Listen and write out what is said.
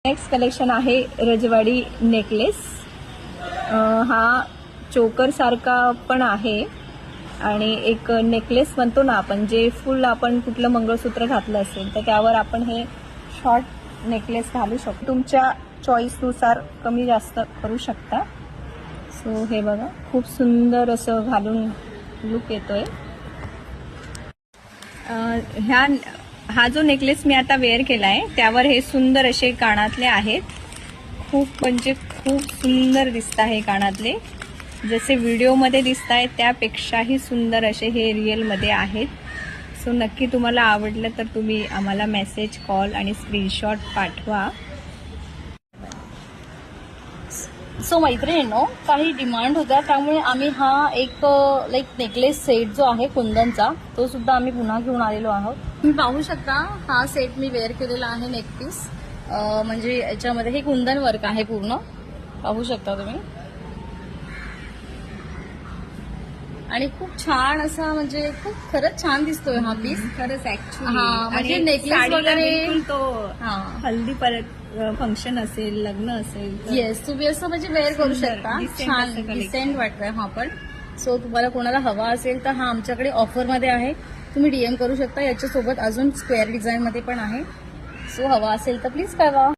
Next collection आहे रजवाडी necklace. हा चोकर सारखा पण आहे आणि एक नेकलेस म्हणतो ना आपण, जे फुल आपण कुठलं मंगळसूत्र घातलं असेल तर त्यावर आपण हे शॉर्ट नेकलेस घालू शकतो। तुमच्या चॉईसनुसार कमी जास्त करू शकता। सो हे बघा, खूप सुंदर असं घालून लुक येतोय। हा जो नेकलेस मी आता वेअर केलाय त्यावर हे सुंदर असे कानातले आहेत। खूप म्हणजे खूप सुंदर दिसत आहे कानातले, जसे व्हिडिओमध्ये दिसत आहेत त्यापेक्षाही सुंदर असे हे रिअलमध्ये आहेत। सो नक्की तुम्हाला आवडलं तर तुम्ही आम्हाला मेसेज, कॉल आणि स्क्रीनशॉट पाठवा। सो मैत्रिणींनो, काही डिमांड होत्या त्यामुळे आम्ही हा एक नेकलेस सेट जो आहे कुंदनचा तो सुद्धा आम्ही पुन्हा घेऊन आलेलो आहोत। तुम्ही पाहू शकता हा सेट मी वेअर केलेला आहे नेक पीस, म्हणजे याच्यामध्ये हे कुंदन वर्क आहे पूर्ण, पाहू शकता तुम्ही। आणि खूप छान असा, म्हणजे खूप खरंच छान दिसतोय हा पीस खरंच ऍक्च्युअली। हा म्हणजे नेकलेस वगैरे तो हल्दी परत फंक्शन असेल, लग्न असेल, येस तुम्ही असं म्हणजे वेअर करू शकता। छान डिसेंट वाटतंय हा पण। सो तुम्हाला कोणाला हवा असेल तर हा आमच्याकडे ऑफरमध्ये आहे, तुम्ही DM करू शकता। याच्यासोबत अजून स्क्वेअर डिझाईन मध्ये पण आहे। सो हवा असेल तर प्लीज कळवा।